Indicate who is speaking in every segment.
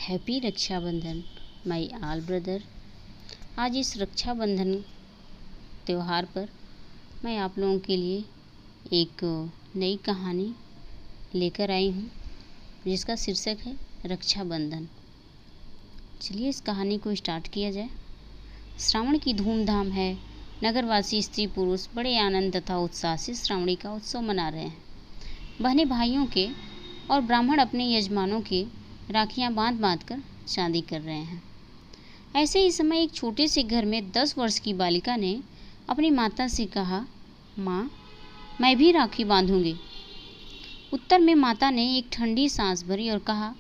Speaker 1: Happy Rakshabandhan my all brother. आज इस रक्षाबंधन त्यौहार पर मैं आप लोगों के लिए एक नई कहानी लेकर आई हूँ जिसका शीर्षक है रक्षाबंधन। चलिए इस कहानी को स्टार्ट किया जाए। श्रावण की धूमधाम है। नगरवासी स्त्री पुरुष बड़े आनंद तथा उत्साह से श्रावणी का उत्सव मना रहे हैं। बहनें भाइयों के और ब्राह्मण अपने यजमानों के राखियां बांध बांध कर शादी कर रहे हैं। ऐसे ही समय एक छोटे से घर में 10 वर्ष की बालिका ने अपनी माता से कहा, माँ, मैं भी राखी बांधूंगी। उत्तर में माता ने एक ठंडी सांस भरी और कहा,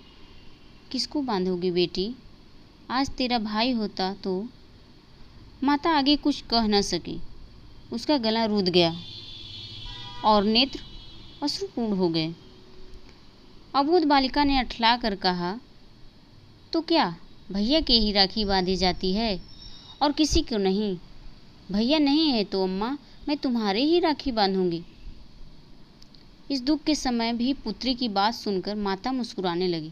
Speaker 1: किसको बांधोगी बेटी? आज तेरा भाई होता तो। माता आगे कुछ कह न सकी। उसका गला रूंध गया और नेत्र अश्रुपूर्ण हो गए। अबोध बालिका ने अठला कर कहा, तो क्या भैया के ही राखी बांधी जाती है और किसी को नहीं? भैया नहीं है तो अम्मा, मैं तुम्हारे ही राखी बांधूंगी। इस दुख के समय भी पुत्री की बात सुनकर माता मुस्कुराने लगी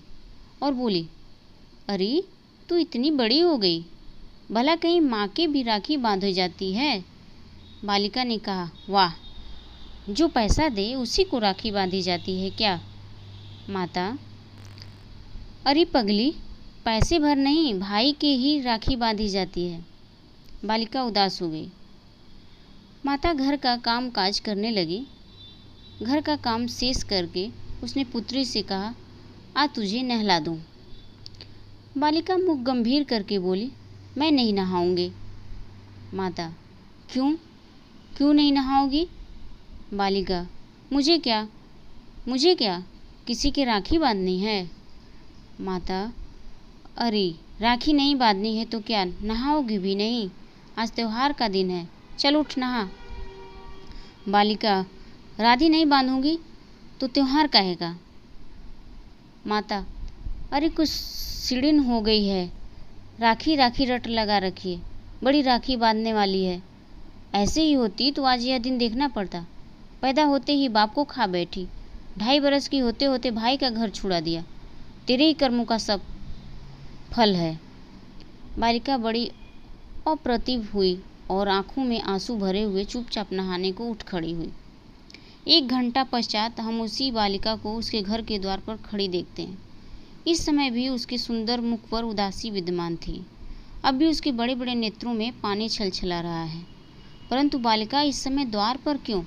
Speaker 1: और बोली, अरे तू इतनी बड़ी हो गई, भला कहीं माँ के भी राखी बांधी जाती है? बालिका ने कहा, वाह, जो पैसा दे उसी को राखी बांधी जाती है क्या? माता, अरे पगली, पैसे भर नहीं, भाई के ही राखी बांधी जाती है। बालिका उदास हो गई। माता घर का काम काज करने लगी। घर का काम शेष करके उसने पुत्री से कहा, आ तुझे नहला दूं। बालिका मुख गंभीर करके बोली, मैं नहीं नहाऊंगी। माता, क्यों नहीं नहाओगी? बालिका, मुझे क्या किसी के राखी बांधनी है? माता, अरे राखी नहीं बांधनी है तो क्या नहाओगी भी नहीं? आज त्योहार का दिन है, चल उठ नहा। बालिका, राखी नहीं बांधूंगी तो त्योहार काहेगा? माता, अरे कुछ सीढ़िन हो गई है, राखी रट लगा रखिए, बड़ी राखी बांधने वाली है। ऐसे ही होती तो आज यह दिन देखना पड़ता। पैदा होते ही बाप को खा बैठी, 2.5 बरस की होते होते भाई का घर छुड़ा दिया। तेरे ही कर्मों का सब फल है। बालिका बड़ी अप्रतिभ हुई और आंखों में आंसू भरे हुए चुपचाप नहाने को उठ खड़ी हुई। 1 घंटा पश्चात हम उसी बालिका को उसके घर के द्वार पर खड़ी देखते हैं। इस समय भी उसके सुंदर मुख पर उदासी विद्यमान थी। अब भी उसके बड़े बड़े नेत्रों में पानी छलछला रहा है। परंतु बालिका इस समय द्वार पर क्यों?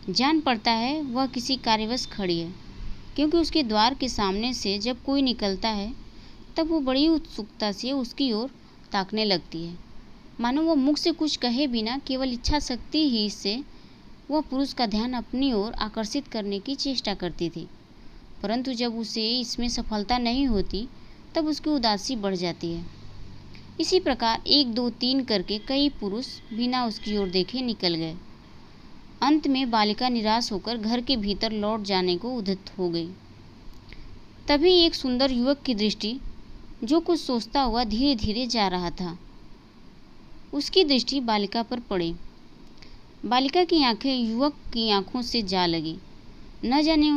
Speaker 1: जान पड़ता है वह किसी कार्यवश खड़ी है, क्योंकि उसके द्वार के सामने से जब कोई निकलता है तब वो बड़ी उत्सुकता से उसकी ओर ताकने लगती है, मानो वह मुख से कुछ कहे बिना केवल इच्छा शक्ति ही से वह पुरुष का ध्यान अपनी ओर आकर्षित करने की चेष्टा करती थी। परंतु जब उसे इसमें सफलता नहीं होती तब उसकी उदासी बढ़ जाती है। इसी प्रकार 1 2 3 करके कई पुरुष बिना उसकी ओर देखे निकल गए। अंत में बालिका निराश होकर घर के भीतर लौट जाने को उद्यत हो गई। तभी एक सुंदर युवक की दृष्टि, जो कुछ सोचता हुआ धीरे धीरे जा रहा था, उसकी दृष्टि बालिका पर पड़ी। बालिका की आंखें युवक की आंखों से जा लगी। न जाने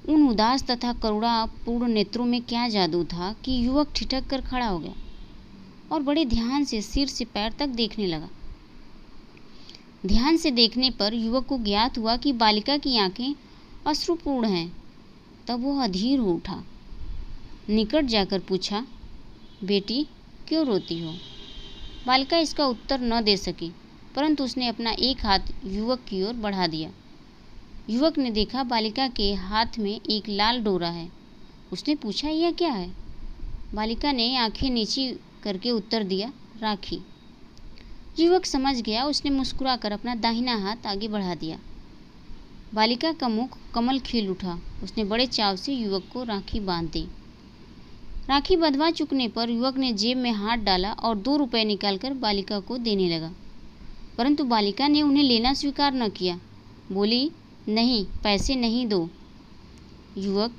Speaker 1: उन उदास तथा करुणापूर्ण नेत्रों में क्या जादू था कि युवक ठिठक कर खड़ा हो गया और बड़े ध्यान से सिर से पैर तक देखने लगा। ध्यान से देखने पर युवक को ज्ञात हुआ कि बालिका की आंखें अश्रुपूर्ण हैं। तब वह अधीर हो उठा। निकट जाकर पूछा, बेटी क्यों रोती हो? बालिका इसका उत्तर न दे सकी, परंतु उसने अपना एक हाथ युवक की ओर बढ़ा दिया। युवक ने देखा बालिका के हाथ में एक लाल डोरा है। उसने पूछा, यह क्या है? बालिका ने आंखें नीची करके उत्तर दिया, राखी। युवक समझ गया। उसने मुस्कुराकर अपना दाहिना हाथ आगे बढ़ा दिया। बालिका का मुख कमल खिल उठा। उसने बड़े चाव से युवक को राखी बांध दी। राखी बंधवा चुकने पर युवक ने जेब में हाथ डाला और 2 रुपए निकालकर बालिका को देने लगा, परंतु बालिका ने उन्हें लेना स्वीकार न किया। बोली, नहीं, पैसे नहीं दो। युवक,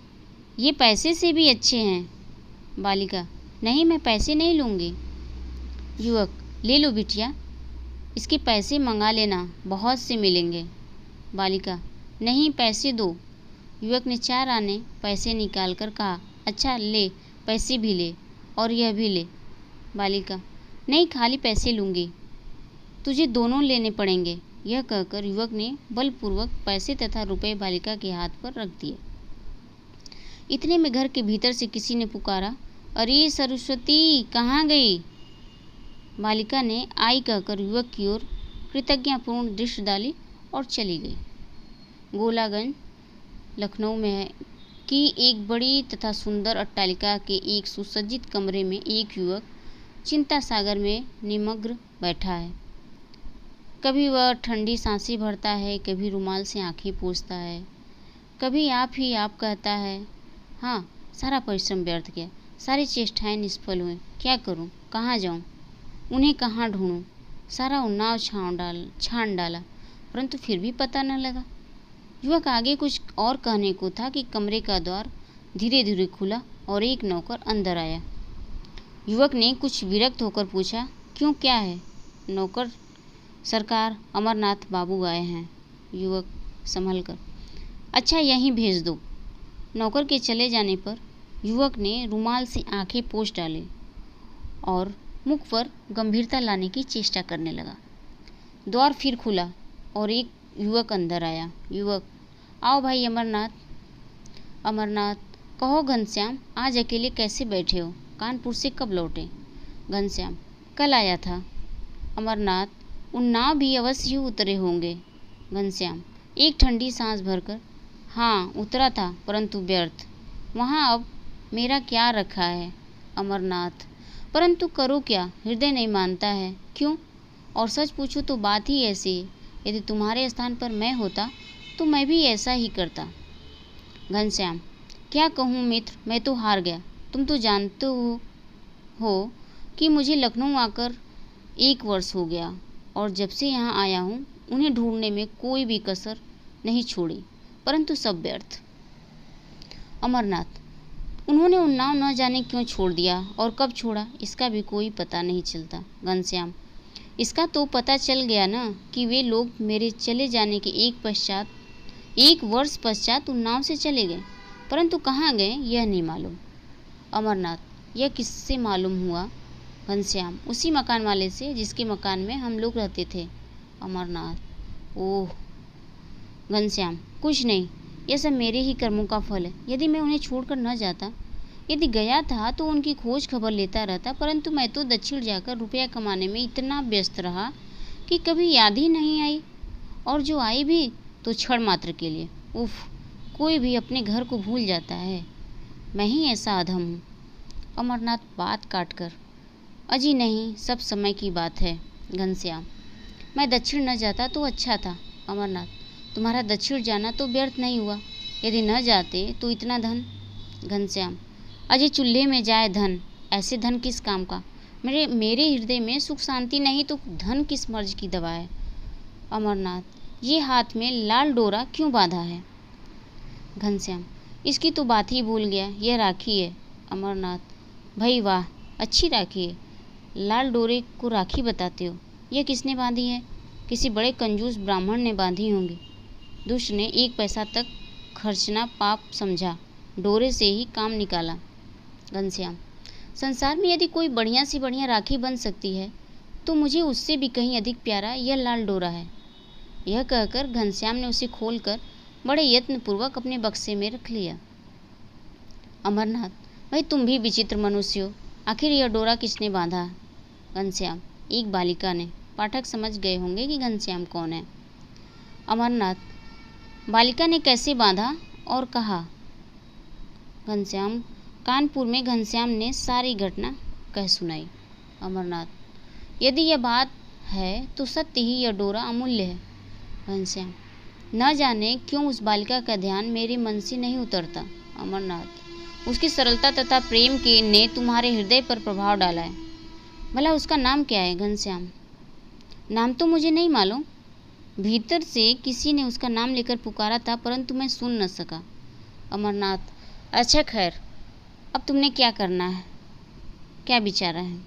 Speaker 1: ये पैसे से भी अच्छे हैं। बालिका, नहीं, मैं पैसे नहीं लूँगी। युवक, ले लो बिटिया, इसके पैसे मंगा लेना, बहुत से मिलेंगे। बालिका, नहीं, पैसे दो। युवक ने 4 आने पैसे निकालकर कहा, अच्छा ले, पैसे भी ले और यह भी ले। बालिका, नहीं, खाली पैसे लूँगी, तुझे दोनों लेने पड़ेंगे। यह कहकर युवक ने बलपूर्वक पैसे तथा रुपए बालिका के हाथ पर रख दिए। इतने में घर के भीतर से किसी ने पुकारा, अरे सरस्वती, कहाँ गई? बालिका ने आई कहकर युवक की ओर कृतज्ञतापूर्ण दृष्टि डाली और चली गई। गोलागंज, लखनऊ में की एक बड़ी तथा सुंदर अट्टालिका के एक सुसज्जित कमरे में एक युवक चिंता सागर में निमग्न बैठा है। कभी वह ठंडी सांसें भरता है, कभी रुमाल से आंखें पोंछता है, कभी आप ही आप कहता है। हाँ, सारा परिश्रम व्यर्थ गया, सारी चेष्टाएं निष्फल हुई। क्या करूं, कहाँ जाऊं, उन्हें कहाँ ढूंढूं? सारा उन्नाव छान डाला, परंतु फिर भी पता न लगा। युवक आगे कुछ और कहने को था कि कमरे का द्वार धीरे धीरे खुला और एक नौकर अंदर आया। युवक ने कुछ विरक्त होकर पूछा, क्यों, क्या है? नौकर, सरकार, अमरनाथ बाबू आए हैं। युवक संभल कर, अच्छा, यहीं भेज दो। नौकर के चले जाने पर युवक ने रुमाल से आंखें पोंछ डाली और मुख पर गंभीरता लाने की चेष्टा करने लगा। द्वार फिर खुला और एक युवक अंदर आया। युवक, आओ भाई अमरनाथ। अमरनाथ, कहो घनश्याम, आज अकेले कैसे बैठे हो? कानपुर से कब लौटे? घनश्याम, कल आया था। अमरनाथ, उन्नाव भी अवश्य ही उतरे होंगे। घनश्याम, एक ठंडी सांस भरकर, हाँ उतरा था, परंतु व्यर्थ। वहाँ अब मेरा क्या रखा है? अमरनाथ, परंतु करो क्या, हृदय नहीं मानता है। क्यों? और सच पूछो तो बात ही ऐसी है। यदि तुम्हारे स्थान पर मैं होता तो मैं भी ऐसा ही करता। घनश्याम, क्या कहूँ मित्र, मैं तो हार गया। तुम तो जानते हो कि मुझे लखनऊ आकर 1 वर्ष हो गया और जब से यहाँ आया हूँ उन्हें ढूंढने में कोई भी कसर नहीं छोड़ी, परंतु सब व्यर्थ। अमरनाथ, उन्होंने उन्नाव न जाने क्यों छोड़ दिया और कब छोड़ा, इसका भी कोई पता नहीं चलता। घनश्याम, इसका तो पता चल गया ना कि वे लोग मेरे चले जाने के 1 वर्ष पश्चात उन्नाव से चले गए, परंतु कहाँ गए यह नहीं मालूम। अमरनाथ, यह किससे मालूम हुआ? घनश्याम, उसी मकान वाले से जिसके मकान में हम लोग रहते थे। अमरनाथ, ओह। घनश्याम, कुछ नहीं, यह सब मेरे ही कर्मों का फल है। यदि मैं उन्हें छोड़कर न जाता, यदि गया था तो उनकी खोज खबर लेता रहता, परंतु मैं तो दक्षिण जाकर रुपया कमाने में इतना व्यस्त रहा कि कभी याद ही नहीं आई, और जो आई भी तो क्षण मात्र के लिए। उफ, कोई भी अपने घर को भूल जाता है, मैं ही ऐसा अधम हूँ। अमरनाथ बात काट कर, अजी नहीं, सब समय की बात है। घनश्याम, मैं दक्षिण न जाता तो अच्छा था। अमरनाथ, तुम्हारा दक्षिण जाना तो व्यर्थ नहीं हुआ, यदि न जाते तो इतना धन। घनश्याम, अजय चूल्हे में जाए धन, ऐसे धन किस काम का? मेरे हृदय में सुख शांति नहीं तो धन किस मर्ज की दवा है? अमरनाथ, ये हाथ में लाल डोरा क्यों बांधा है? घनश्याम, इसकी तो बात ही भूल गया, यह राखी है। अमरनाथ, भाई वाह, अच्छी राखी है। लाल डोरे को राखी बताते हो? यह किसने बांधी है? किसी बड़े कंजूस ब्राह्मण ने बांधी होंगी। दुष्ट ने 1 पैसा तक खर्चना पाप समझा, डोरे से ही काम निकाला। घनश्याम, संसार में यदि कोई बढ़िया से बढ़िया राखी बन सकती है तो मुझे उससे भी कहीं अधिक प्यारा यह लाल डोरा है। यह कहकर घनश्याम ने उसे खोलकर बड़े यत्नपूर्वक अपने बक्से में रख लिया। अमरनाथ, भाई तुम भी विचित्र मनुष्य हो, आखिर यह डोरा किसने बांधा? घनश्याम, एक बालिका ने। पाठक समझ गए होंगे कि घनश्याम कौन है। अमरनाथ, बालिका ने कैसे बांधा और कहा? घनश्याम, कानपुर में घनश्याम ने सारी घटना कह सुनाई। अमरनाथ, यदि यह बात है तो सत्य ही यह डोरा अमूल्य है। घनश्याम, न जाने क्यों उस बालिका का ध्यान मेरे मन से नहीं उतरता। अमरनाथ, उसकी सरलता तथा प्रेम के ने तुम्हारे हृदय पर प्रभाव डाला है। भला उसका नाम क्या है? घनश्याम, नाम तो मुझे नहीं मालूम, भीतर से किसी ने उसका नाम लेकर पुकारा था, परंतु मैं सुन न सका। अमरनाथ, अच्छा खैर, अब तुमने क्या करना है, क्या विचारा है?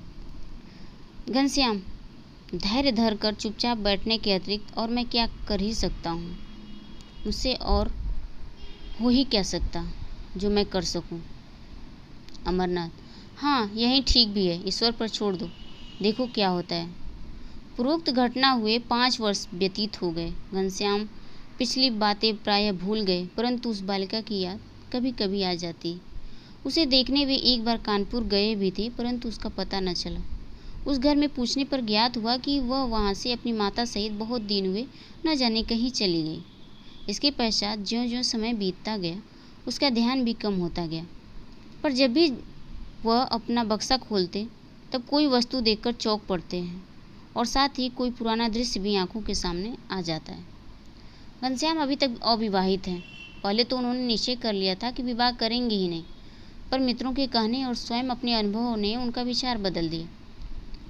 Speaker 1: घनश्याम, धैर्य धर कर चुपचाप बैठने के अतिरिक्त और मैं क्या कर ही सकता हूँ? मुझसे और हो ही क्या सकता जो मैं कर सकूँ? अमरनाथ, हाँ यही ठीक भी है, ईश्वर पर छोड़ दो, देखो क्या होता है। पूर्वोक्त घटना हुए 5 वर्ष व्यतीत हो गए। घनश्याम पिछली बातें प्रायः भूल गए, परंतु उस बालिका की याद कभी कभी आ जाती। उसे देखने वे एक बार कानपुर गए भी थे, परंतु उसका पता न चला। उस घर में पूछने पर ज्ञात हुआ कि वह वहाँ से अपनी माता सहित बहुत दिन हुए न जाने कहीं चली गई। इसके पश्चात ज्यों-ज्यों समय बीतता गया, उसका ध्यान भी कम होता गया, पर जब भी वह अपना बक्सा खोलते तब कोई वस्तु देखकर चौंक पड़ते हैं और साथ ही कोई पुराना दृश्य भी आंखों के सामने आ जाता है। घनश्याम अभी तक अविवाहित हैं। पहले तो उन्होंने निश्चय कर लिया था कि विवाह करेंगे ही नहीं, पर मित्रों के कहने और स्वयं अपने अनुभवों ने उनका विचार बदल दिया।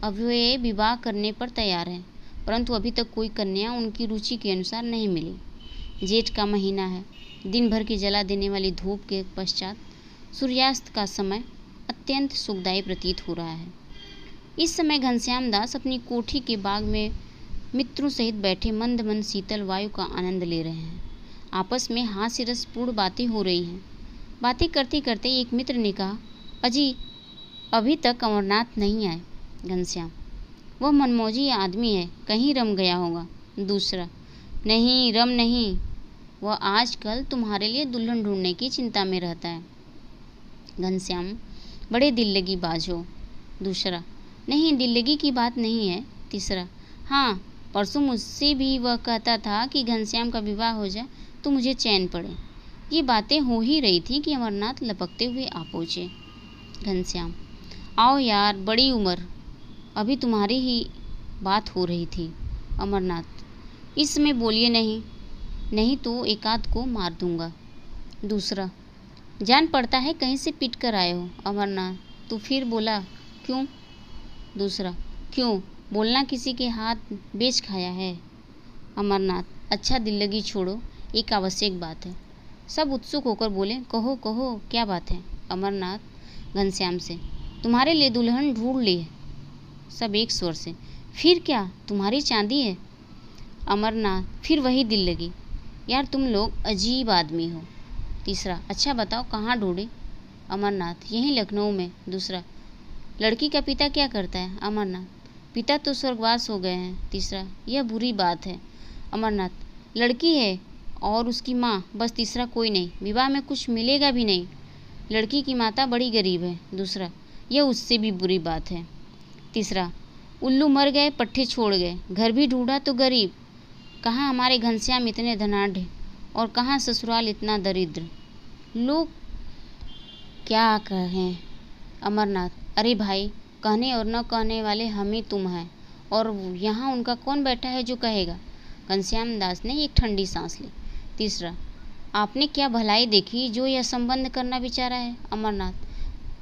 Speaker 1: अब वे विवाह करने पर तैयार हैं, परंतु अभी तक कोई कन्या उनकी रुचि के अनुसार नहीं मिली। जेठ का महीना है। दिन भर की जला देने वाली धूप के पश्चात सूर्यास्त का समय अत्यंत सुखदायी प्रतीत हो रहा है। इस समय घनश्याम दास अपनी कोठी के बाग में मित्रों सहित बैठे मंद मंद शीतल वायु का आनंद ले रहे हैं। आपस में हास्य रसपूर्ण बातें हो रही हैं। बातें करते करते एक मित्र ने कहा, अजी अभी तक अमरनाथ नहीं आए। घनश्याम, वह मनमौजी आदमी है, कहीं रम गया होगा। दूसरा, नहीं रम नहीं, वह आजकल तुम्हारे लिए दुल्हन ढूंढने की चिंता में रहता है। घनश्याम, बड़े दिल लगी बाज हो। दूसरा, नहीं दिल लगी की बात नहीं है। तीसरा, हाँ परसों मुझसे भी वह कहता था कि घनश्याम का विवाह हो जाए तो मुझे चैन पड़े। ये बातें हो ही रही थी कि अमरनाथ लपकते हुए आ पहुँचे। घनश्याम, आओ यार, बड़ी उम्र, अभी तुम्हारी ही बात हो रही थी। अमरनाथ, इस समय बोलिए नहीं, नहीं तो एकाध को मार दूंगा। दूसरा, जान पड़ता है कहीं से पिट कर आए हो। अमरनाथ, तो फिर बोला क्यों? दूसरा, क्यों बोलना किसी के हाथ बेच खाया है। अमरनाथ, अच्छा दिल लगी छोड़ो, एक आवश्यक बात है। सब उत्सुक होकर बोले, कहो कहो क्या बात है। अमरनाथ घनश्याम से, तुम्हारे लिए दुल्हन ढूंढ ली है। सब एक स्वर से, फिर क्या तुम्हारी चांदी है। अमरनाथ, फिर वही दिल लगी, यार तुम लोग अजीब आदमी हो। तीसरा, अच्छा बताओ कहाँ ढूंढे। अमरनाथ, यहीं लखनऊ में। दूसरा, लड़की का पिता क्या करता है। अमरनाथ, पिता तो स्वर्गवास हो गए हैं। तीसरा, यह बुरी बात है। अमरनाथ, लड़की है और उसकी माँ, बस, तीसरा कोई नहीं, विवाह में कुछ मिलेगा भी नहीं। लड़की की माता बड़ी गरीब है। दूसरा, यह उससे भी बुरी बात है। तीसरा, उल्लू मर गए पट्ठे छोड़ गए, घर भी ढूंढा तो गरीब। कहाँ हमारे घनश्याम इतने धनाढ़ और कहाँ ससुराल इतना दरिद्र। लोग क्या कहें। अमरनाथ, अरे भाई, कहने और न कहने वाले हम ही तुम हैं, और यहाँ उनका कौन बैठा है जो कहेगा। घनश्याम दास ने एक ठंडी सांस ली। तीसरा, आपने क्या भलाई देखी जो यह संबंध करना विचारा है। अमरनाथ,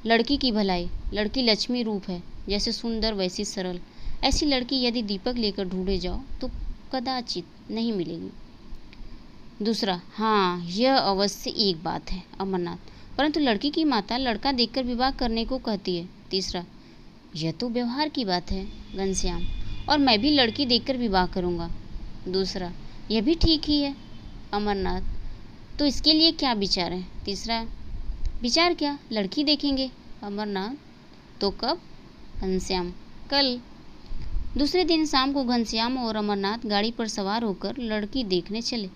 Speaker 1: लड़की की भलाई, लड़की लक्ष्मी रूप है, जैसे सुंदर वैसी सरल। ऐसी लड़की यदि दीपक लेकर ढूंढे जाओ तो कदाचित नहीं मिलेगी। दूसरा, हाँ यह अवश्य एक बात है। अमरनाथ, परंतु लड़की की माता लड़का देखकर विवाह करने को कहती है। तीसरा, यह तो व्यवहार की बात है। घनश्याम, और मैं भी लड़की देखकर विवाह करूँगा। दूसरा, यह भी ठीक ही है। अमरनाथ, तो इसके लिए क्या विचार है। तीसरा, विचार क्या, लड़की देखेंगे। अमरनाथ, तो कब। घनश्याम, कल। दूसरे दिन शाम को घनश्याम और अमरनाथ गाड़ी पर सवार होकर लड़की देखने चले।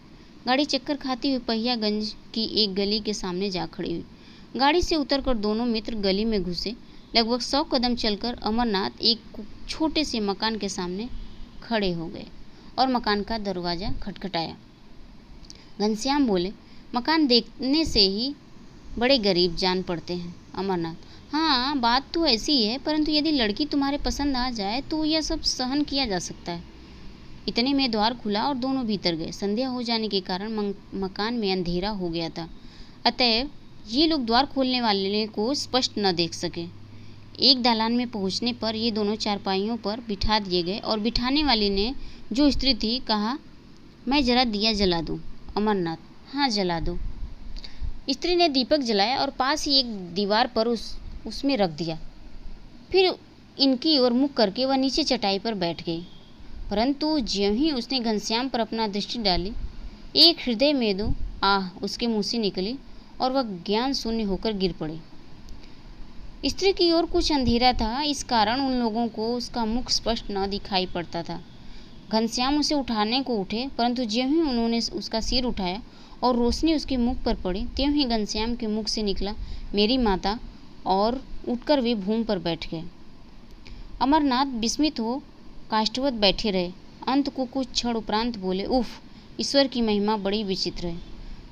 Speaker 1: गाड़ी चक्कर खाती हुई पहियागंज की एक गली के सामने जा खड़ी हुई। गाड़ी से उतरकर दोनों मित्र गली में घुसे। लगभग 100 कदम चलकर अमरनाथ एक छोटे से मकान के सामने खड़े हो गए और मकान का दरवाज़ा खटखटाया। घनश्याम बोले, मकान देखने से ही बड़े गरीब जान पड़ते हैं। अमरनाथ, हाँ बात तो ऐसी है, परंतु यदि लड़की तुम्हारे पसंद आ जाए तो यह सब सहन किया जा सकता है। इतने में द्वार खुला और दोनों भीतर गए। संध्या हो जाने के कारण मकान में अंधेरा हो गया था, अतएव ये लोग द्वार खोलने वाले को स्पष्ट न देख सके। एक दालान में पहुंचने पर ये दोनों चारपाइयों पर बिठा दिए गए और बिठाने वाली ने, जो स्त्री थी, कहा, मैं जरा दिया जला दूं। अमरनाथ, हाँ जला दो। स्त्री ने दीपक जलाया और पास ही एक दीवार पर उसमें रख दिया। फिर इनकी ओर मुख करके वह नीचे चटाई पर बैठ गई। परंतु ज्यों ही उसने घनश्याम पर अपना दृष्टि डाली, एक हृदय मेदु आह उसके मुंह से निकली और वह ज्ञान शून्य होकर गिर पड़ी। स्त्री की ओर कुछ अंधेरा था, इस कारण उन लोगों को उसका मुख स्पष्ट न दिखाई पड़ता था। घनश्याम उसे उठाने को उठे, परंतु ज्यों ही उन्होंने उसका सिर उठाया और रोशनी उसके मुख पर पड़ी, त्यों ही घनश्याम के मुख से निकला, मेरी माता, और उठकर वे भूमि पर बैठ गए। अमरनाथ विस्मित हो काष्ठवत बैठे रहे। अंत को कुछ क्षण उपरांत बोले, उफ, ईश्वर की महिमा बड़ी विचित्र है,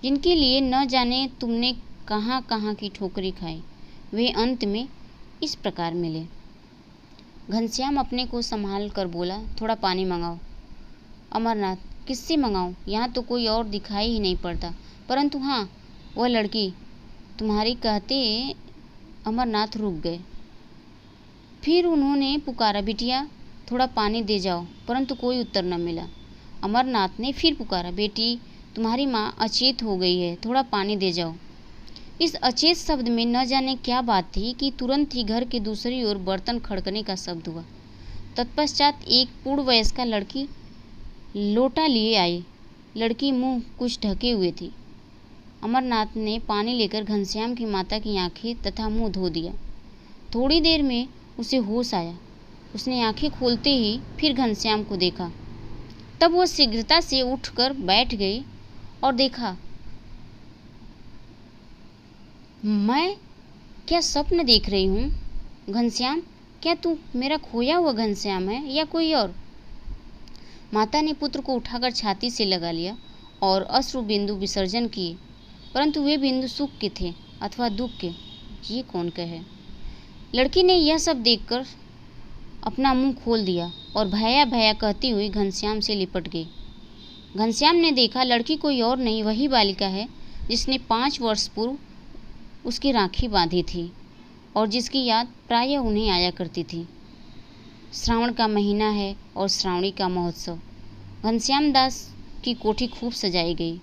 Speaker 1: जिनके लिए न जाने तुमने कहाँ कहाँ की ठोकरें खाई, वे अंत में इस प्रकार मिले। घनश्याम अपने को संभाल कर बोला, थोड़ा पानी मंगाओ। अमरनाथ, किससे मंगाऊं? यहाँ तो कोई और दिखाई ही नहीं पड़ता, परंतु हाँ, वह लड़की तुम्हारी कहते अमरनाथ रुक गए। फिर उन्होंने पुकारा, बिटिया थोड़ा पानी दे जाओ, परंतु कोई उत्तर न मिला। अमरनाथ ने फिर पुकारा, बेटी तुम्हारी माँ अचेत हो गई है, थोड़ा पानी दे जाओ। इस अचेत शब्द में न जाने क्या बात थी कि तुरंत ही घर के दूसरी ओर बर्तन खड़कने का शब्द हुआ। तत्पश्चात एक पूर्ण वयस्का लड़की लोटा लिए आई। लड़की मुंह कुछ ढके हुए थी। अमरनाथ ने पानी लेकर घनश्याम की माता की आंखें तथा मुंह धो दिया। थोड़ी देर में उसे होश आया। उसने आंखें खोलते ही फिर घनश्याम को देखा। तब वह शीघ्रता से उठकर बैठ गई और देखा, मैं क्या स्वप्न देख रही हूँ? घनश्याम, क्या तू मेरा खोया हुआ घनश्याम है या कोई और? माता ने पुत्र को उठाकर छाती से लगा लिया और अश्रु बिंदु विसर्जन किए, परंतु वे बिंदु सुख के थे अथवा दुख के, ये कौन कहे। लड़की ने यह सब देखकर अपना मुंह खोल दिया और भया भया कहती हुई घनश्याम से लिपट गई। घनश्याम ने देखा लड़की कोई और नहीं, वही बालिका है जिसने 5 वर्ष पूर्व उसकी राखी बांधी थी और जिसकी याद प्रायः उन्हें आया करती थी। श्रावण का महीना है और श्रावणी का महोत्सव। घनश्याम दास की कोठी खूब सजाई गई।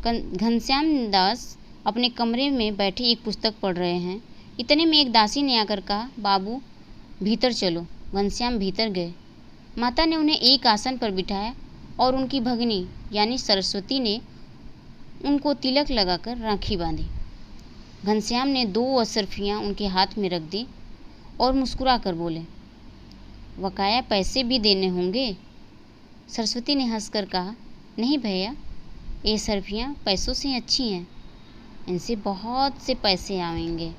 Speaker 1: घनश्याम दास अपने कमरे में बैठे एक पुस्तक पढ़ रहे हैं। इतने में एक दासी ने आकर कहा, बाबू भीतर चलो। घनश्याम भीतर गए। माता ने उन्हें एक आसन पर बिठाया और उनकी भगिनी यानी सरस्वती ने उनको तिलक लगाकर राखी बांधी। घनश्याम ने 2 अशर्फियाँ उनके हाथ में रख दी और मुस्कुरा कर बोले, बकाया पैसे भी देने होंगे? सरस्वती ने हंसकर कहा, नहीं भैया, ये अशर्फियाँ पैसों से अच्छी हैं, इनसे बहुत से पैसे आएंगे।